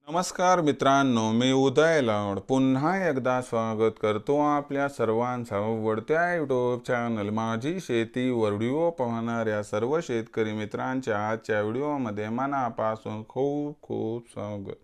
नमस्कार मित्रांनो, मी उदय लाड पुन्हा एकदा स्वागत करतो आपल्या सर्वांचं आवडत्या यूट्यूब चॅनल माझी शेती व्हिडिओ पाहणाऱ्या सर्व शेतकरी मित्रांच्या आजच्या व्हिडिओमध्ये मनापासून खूप खूप स्वागत।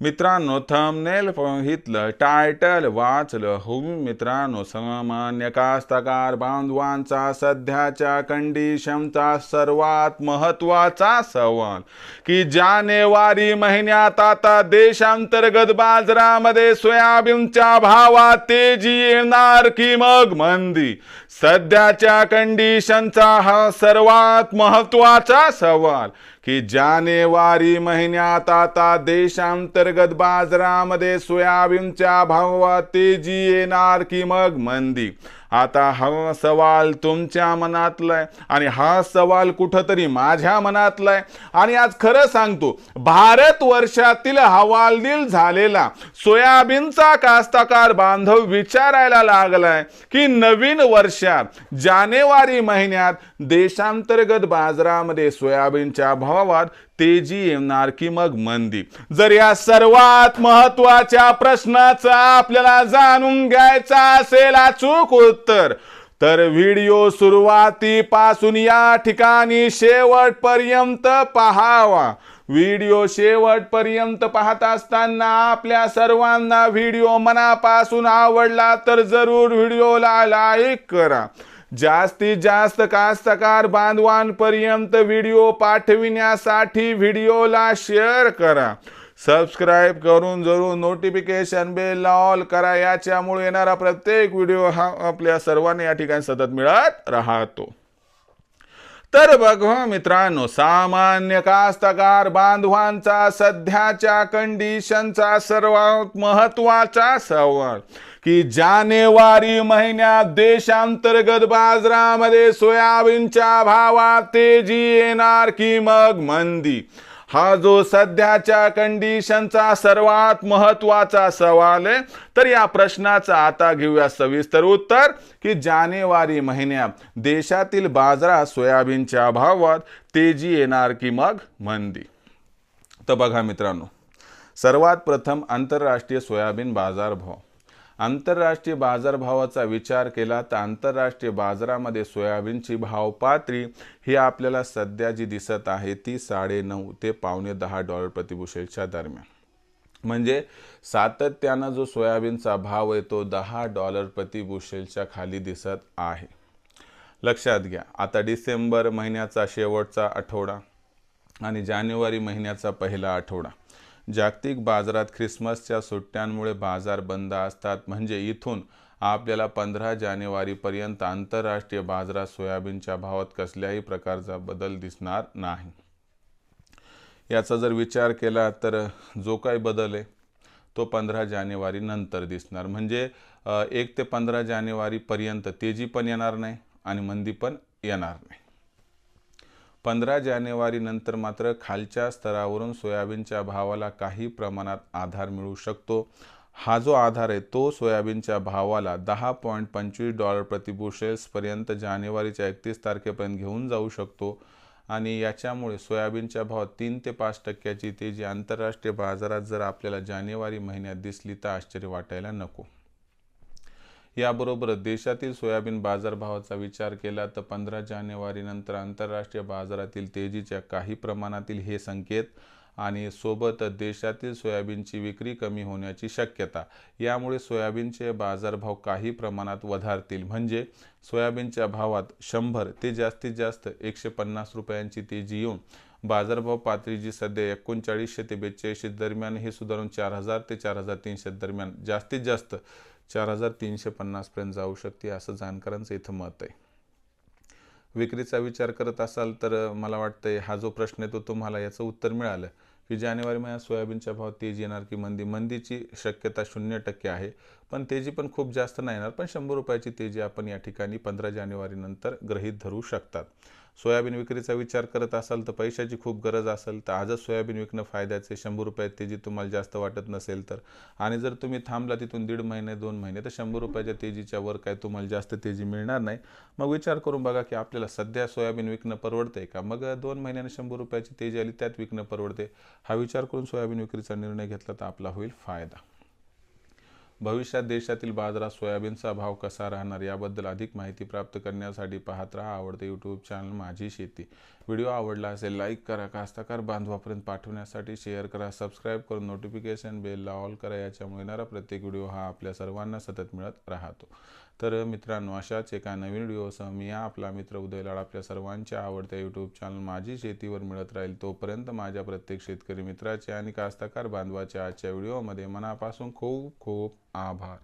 मित्रांनो, थंबनेल बघितलं, टायटल वाचलं, हो मित्रांनो, सामान्य कास्तकार बांधवांचा सध्याच्या कंडिशनचा सर्वात महत्त्वाचा सवाल की जानेवारी महिन्यात आता देशांतर्गत बाजारामध्ये सोयाबीनच्या भावात तेजी येणार की मग मंदी? सध्याच्या कंडिशनचा हा सर्वात महत्त्वाचा सवाल की जानेवारी महिन्यात आता देशांतर्गत बाजारामध्ये सोयाबीनच्या भावात तेजी येणार की मग मंदी? आता हा सवाल तुमच्या मनातला आहे आणि हा सवाल कुठंतरी माझ्या मनातला आहे। आणि आज खरं सांगतो, भारत वर्षातील हवालदिल झालेला सोयाबीनचा कास्तकार बांधव विचारायला लागलाय की नवीन वर्षात जानेवारी महिन्यात देशांतर्गत बाजारामध्ये सोयाबीनच्या भावात तेजी येणार की मग मंदी? जर या सर्वात महत्त्वाच्या प्रश्नाचं आपल्याला जाणून घ्यायचा असेल अचूक उत्तर, तर व्हिडिओ सुरुवातीपासून या ठिकाणी शेवटपर्यंत पाहावा। व्हिडिओ शेवटपर्यंत पाहत असताना आपल्या सर्वांना व्हिडिओ मनापासून आवडला तर जरूर व्हिडिओला लाईक करा। जास्तीत जास्त कास्तकार बांधवांपर्यंत व्हिडिओ पाठविण्यासाठी व्हिडिओला शेअर करा। सबस्क्राइब करून जरूर नोटिफिकेशन बेल ऑल करा, याच्यामुळे येणारा प्रत्येक व्हिडिओ हा आपल्या सर्वांना या ठिकाणी सतत मिळत राहतो। तर बघा मित्रांनो, सामान्य कास्तकार बांधवांचा सध्याच्या कंडिशनचा सर्वात महत्त्वाचा सवाल की जानेवारी महिन्यात देशांतर्गत बाजारामध्ये सोयाबीनच्या भावात तेजी येणार की मग मंदी? हा जो सध्याच्या कंडिशनचा सर्वात महत्त्वाचा सवाल आहे, तर या प्रश्नाचा आता घेऊया सविस्तर उत्तर की जानेवारी महिन्यात देशातील बाजारात सोयाबीनच्या भावात तेजी येणार की मग मंदी? तर बघा मित्रांनो, सर्वात प्रथम आंतरराष्ट्रीय सोयाबीन बाजारभाव। आंतरराष्ट्रीय बाजारभावाचा विचार केला तर आंतरराष्ट्रीय बाजारामध्ये सोयाबीनची भाव पातळी ही आपल्याला सध्या जी दिसत आहे ती 9.5 ते $9.25 प्रतिबुशेलच्या दरम्यान, म्हणजे सातत्यानं जो सोयाबीनचा भाव आहे तो $10 प्रतिबुशेलच्या खाली दिसत आहे। लक्षात घ्या, आता डिसेंबर महिन्याचा शेवटचा आठवडा आणि जानेवारी महिन्याचा पहिला आठवडा जागतिक बाजारात ख्रिसमसच्या सुट्ट्यांमुळे बाजार बंद असतात, म्हणजे इथून आपल्याला 15 जानेवारीपर्यंत आंतरराष्ट्रीय बाजारात सोयाबीनच्या भावात कसल्याही प्रकारचा बदल दिसणार नाही। याचा जर विचार केला तर जो काही बदल आहे तो 15 जानेवारी नंतर दिसणार, म्हणजे 1 ते 15 जानेवारीपर्यंत तेजी पण येणार नाही आणि मंदी पण येणार नाही। 15 जानेवारी नंतर मात्र खालच्या स्तरावरून सोयाबीनच्या भावाला काही प्रमाणात आधार मिळू शकतो। हा जो आधार आहे तो सोयाबीनच्या भावाला $10.25 प्रतिबुशेल्स पर्यंत जानेवारीच्या 31 तारखेपर्यंत घेऊन जाऊ शकतो आणि याच्यामुळे सोयाबीनच्या भावात 3 ते 5% तेजी आंतरराष्ट्रीय बाजारात जर आपल्याला जानेवारी महिन्यात दिसली तर आश्चर्य वाटायला नको। याबरोबर देशातील सोयाबीन बाजारभावाचा विचार केला तर 15 जानेवारी नंतर आंतरराष्ट्रीय बाजारातील तेजीच्या काही प्रमाणातील हे संकेत आणि सोबत देशातील सोयाबीनची विक्री कमी होण्याची शक्यता, यामुळे सोयाबीनचे बाजारभाव काही प्रमाणात वधारतील, म्हणजे सोयाबीनच्या भावात 100 ते जास्तीत जास्त 150 रुपयांची तेजी येऊन बाजारभाव पातळी जी सध्या 3900 ते 4200 दरम्यान हे सुधारून 4000 ते 4300 दरम्यान जास्तीत जास्त 4350 पर्यंत जाऊ शकते, असं जाणकारांचं इथं मत आहे। विक्रीचा विचार करत असाल तर मला वाटतंय हा जो प्रश्न आहे तो तुम्हाला याचं उत्तर मिळालं की जानेवारी महिन्यात सोयाबीनच्या भावात तेजी येणार की मंदी? मंदीची शक्यता 0% आहे, पण तेजी पण खूप जास्त नाही येणार, पण 100 रुपयाची तेजी आपण या ठिकाणी 15 जानेवारी नंतर गृहीत धरू शकतात। सोयाबीन विक्रीचा विचार करत असाल तर पैशाची खूप गरज असेल तर आजच सोयाबीन विकणं फायद्याचे. 100 रुपयात तेजी तुम्हाला जास्त वाटत नसेल तर. आणि जर तुम्ही थांबला तिथून 1.5 महिने 2 महिने तर 100 रुपयाच्या तेजीच्या वर काय तुम्हाला जास्त तेजी मिळणार नाही. मग विचार करून बघा की आपल्याला सध्या सोयाबीन विकणं परवडते का, मग 2 महिन्याने 100 रुपयाची तेजी आली त्यात विकणं परवडते. हा विचार करून सोयाबीन विक्रीचा निर्णय घेतला तर आपला होईल फायदा. भविष्यात देशातील बाजारात सोयाबीनचा भाव कसा राहणार याबद्दल अधिक माहिती प्राप्त करण्यासाठी पाहत राहा आवडते यूट्यूब चॅनल माझी शेती. व्हिडिओ आवडला असेल लाईक करा, कास्तकार बांधवापर्यंत पाठवण्यासाठी शेअर करा, सबस्क्राईब करून नोटिफिकेशन बेलला ऑल करा. याच्यामुळे येणारा प्रत्येक व्हिडिओ हा आपल्या सर्वांना सतत मिळत राहतो. तर मित्रांनो, अशाच एका नवीन व्हिडिओसह मी आपला मित्र उदय लाड आपल्या सर्वांच्या आवडत्या यूट्यूब चॅनल माझी शेतीवर मिळत राहील. तोपर्यंत माझ्या प्रत्येक शेतकरी मित्राचे आणि कास्तकार बांधवाच्या आजच्या व्हिडिओमध्ये मनापासून खूप खूप आभार.